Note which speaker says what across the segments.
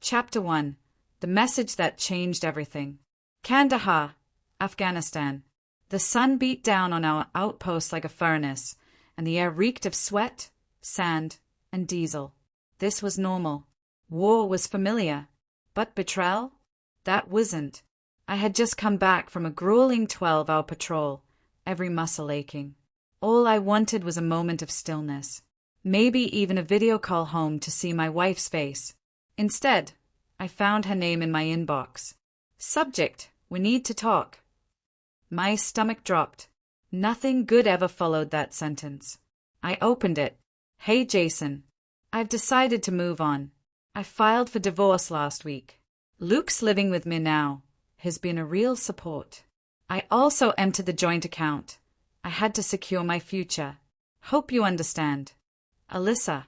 Speaker 1: Chapter 1. The Message That Changed Everything. Kandahar, Afghanistan. The sun beat down on our outpost like a furnace, and the air reeked of sweat, sand, and diesel. This was normal. War was familiar. But betrayal? That wasn't. I had just come back from a grueling 12-hour patrol, every muscle aching. All I wanted was a moment of stillness. Maybe even a video call home to see my wife's face. Instead, I found her name in my inbox. Subject: we need to talk. My stomach dropped. Nothing good ever followed that sentence. I opened it. Hey Jason. I've decided to move on. I filed for divorce last week. Luke's living with me now. He's been a real support. I also entered the joint account. I had to secure my future. Hope you understand. Alyssa.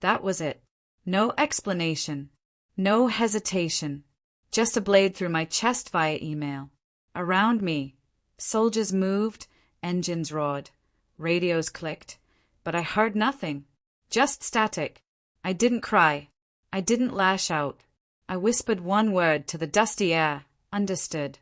Speaker 1: That was it. No explanation. No hesitation. Just a blade through my chest via email. Around me, soldiers moved, engines roared, radios clicked, but I heard nothing. Just static. I didn't cry. I didn't lash out. I whispered one word to the dusty air. Understood.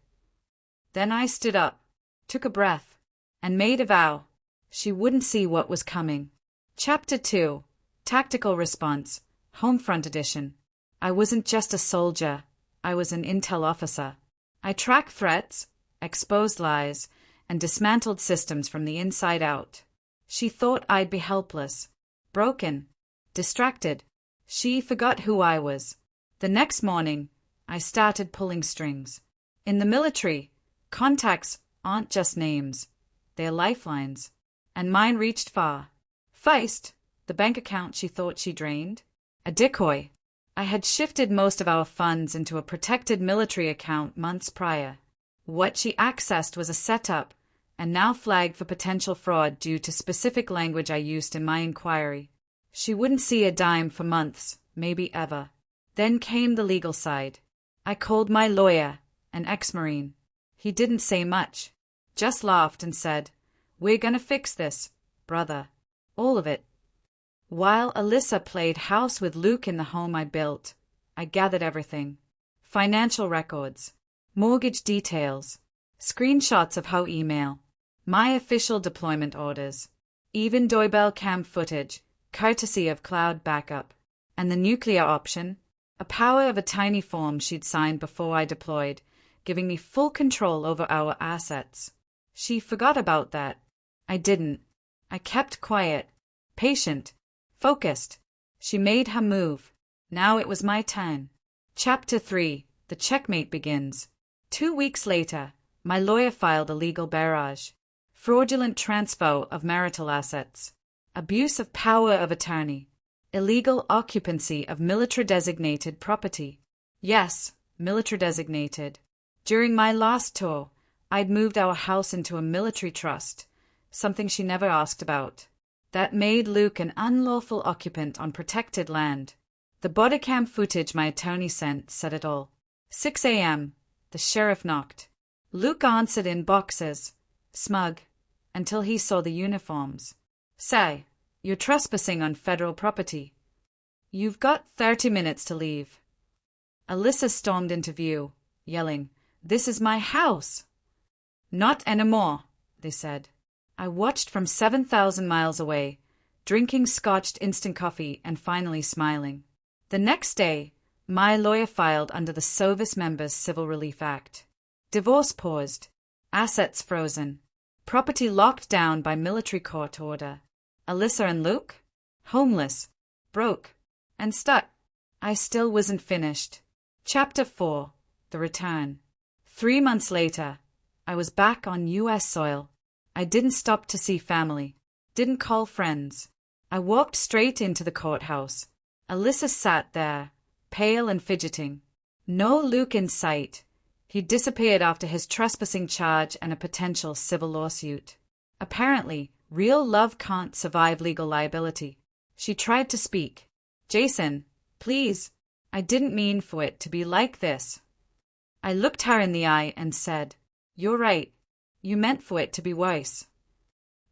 Speaker 1: Then I stood up, took a breath, and made a vow. She wouldn't see what was coming. Chapter 2. Tactical Response. Homefront Edition. I wasn't just a soldier. I was an intel officer. I tracked threats, exposed lies, and dismantled systems from the inside out. She thought I'd be helpless, broken, distracted. She forgot who I was. The next morning, I started pulling strings. In the military, contacts aren't just names. They're lifelines. And mine reached far. Feist, the bank account she thought she drained. A decoy. I had shifted most of our funds into a protected military account months prior. What she accessed was a setup, and now flagged for potential fraud due to specific language I used in my inquiry. She wouldn't see a dime for months, maybe ever. Then came the legal side. I called my lawyer, an ex-Marine. He didn't say much, just laughed and said, "We're gonna fix this, brother. All of it." While Alyssa played house with Luke in the home I built, I gathered everything. Financial records, mortgage details, screenshots of her email, my official deployment orders, even doorbell cam footage, courtesy of cloud backup, and the nuclear option, a power of attorney form she'd signed before I deployed, giving me full control over our assets. She forgot about that. I didn't. I kept quiet, patient, focused. She made her move. Now it was my turn. Chapter 3. The checkmate begins. 2 weeks later, my lawyer filed a legal barrage. Fraudulent transfer of marital assets. Abuse of power of attorney. Illegal occupancy of military-designated property. Yes, military-designated. During my last tour, I'd moved our house into a military trust, something she never asked about. That made Luke an unlawful occupant on protected land. The bodycam footage my attorney sent said it all. 6 a.m. The sheriff knocked. Luke answered in boxes, smug, until he saw the uniforms. "Say, you're trespassing on federal property. You've got 30 minutes to leave." Alyssa stormed into view, yelling, "This is my house!" "Not anymore," they said. I watched from 7,000 miles away, drinking scotched instant coffee and finally smiling. The next day, my lawyer filed under the Service Members Civil Relief Act. Divorce paused. Assets frozen. Property locked down by military court order. Alyssa and Luke? Homeless, broke, and stuck. I still wasn't finished. Chapter 4. The Return. 3 months later, I was back on U.S. soil. I didn't stop to see family, didn't call friends. I walked straight into the courthouse. Alyssa sat there, pale and fidgeting. No Luke in sight. He disappeared after his trespassing charge and a potential civil lawsuit. Apparently, real love can't survive legal liability. She tried to speak. "Jason, please. I didn't mean for it to be like this." I looked her in the eye and said, "You're right. You meant for it to be worse."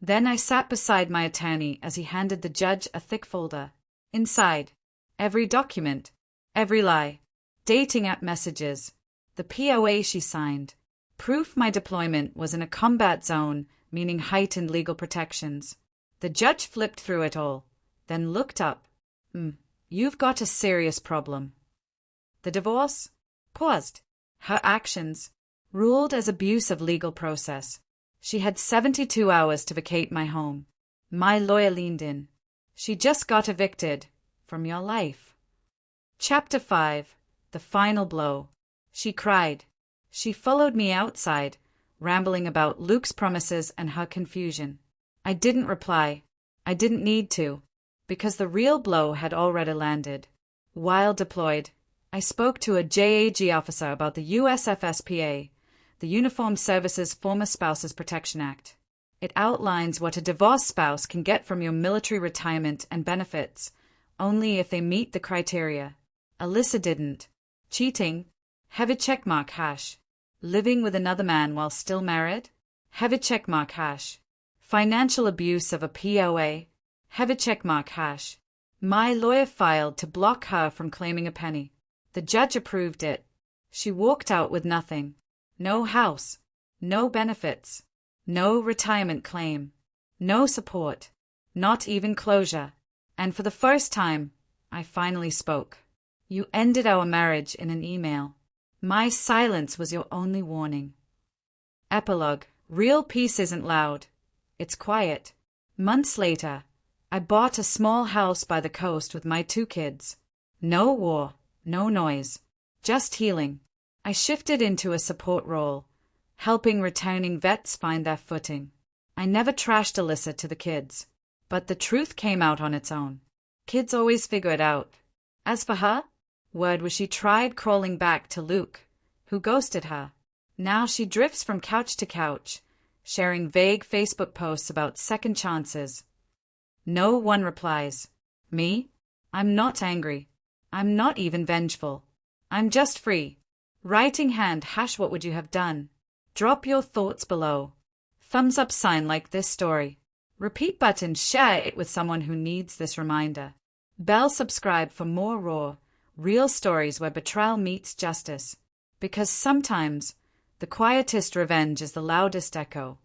Speaker 1: Then I sat beside my attorney as he handed the judge a thick folder. Inside, every document, Every lie. Dating app messages. The POA she signed. Proof my deployment was in a combat zone, meaning heightened legal protections. The judge flipped through it all, then looked up. You've got a serious problem. The divorce? Paused. Her actions. Ruled as abuse of legal process. She had 72 hours to vacate my home. My lawyer leaned in. She just got evicted from your life. Chapter 5. The final blow. She cried. She followed me outside, rambling about Luke's promises and her confusion. I didn't reply. I didn't need to, because the real blow had already landed. While deployed, I spoke to a JAG officer about the USFSPA, the Uniformed Services Former Spouses Protection Act. It outlines what a divorced spouse can get from your military retirement and benefits, only if they meet the criteria. Alyssa didn't. Cheating? Heavy checkmark hash. Living with another man while still married? Heavy checkmark hash. Financial abuse of a POA? Heavy checkmark hash. My lawyer filed to block her from claiming a penny. The judge approved it. She walked out with nothing. No house. No benefits. No retirement claim. No support. Not even closure. And for the first time, I finally spoke. You ended our marriage in an email. My silence was your only warning. Epilogue. Real peace isn't loud. It's quiet. Months later, I bought a small house by the coast with my 2 kids. No war, no noise, just healing. I shifted into a support role, helping returning vets find their footing. I never trashed Alyssa to the kids, but the truth came out on its own. Kids always figure it out. As for her, word was she tried crawling back to Luke, who ghosted her. Now she drifts from couch to couch, sharing vague Facebook posts about second chances. No one replies. Me? I'm not angry. I'm not even vengeful. I'm just free. Writing hand # what would you have done? Drop your thoughts below. Thumbs up sign like this story. Repeat button share it with someone who needs this reminder. Bell subscribe for more raw, real stories where betrayal meets justice. Because sometimes the quietest revenge is the loudest echo.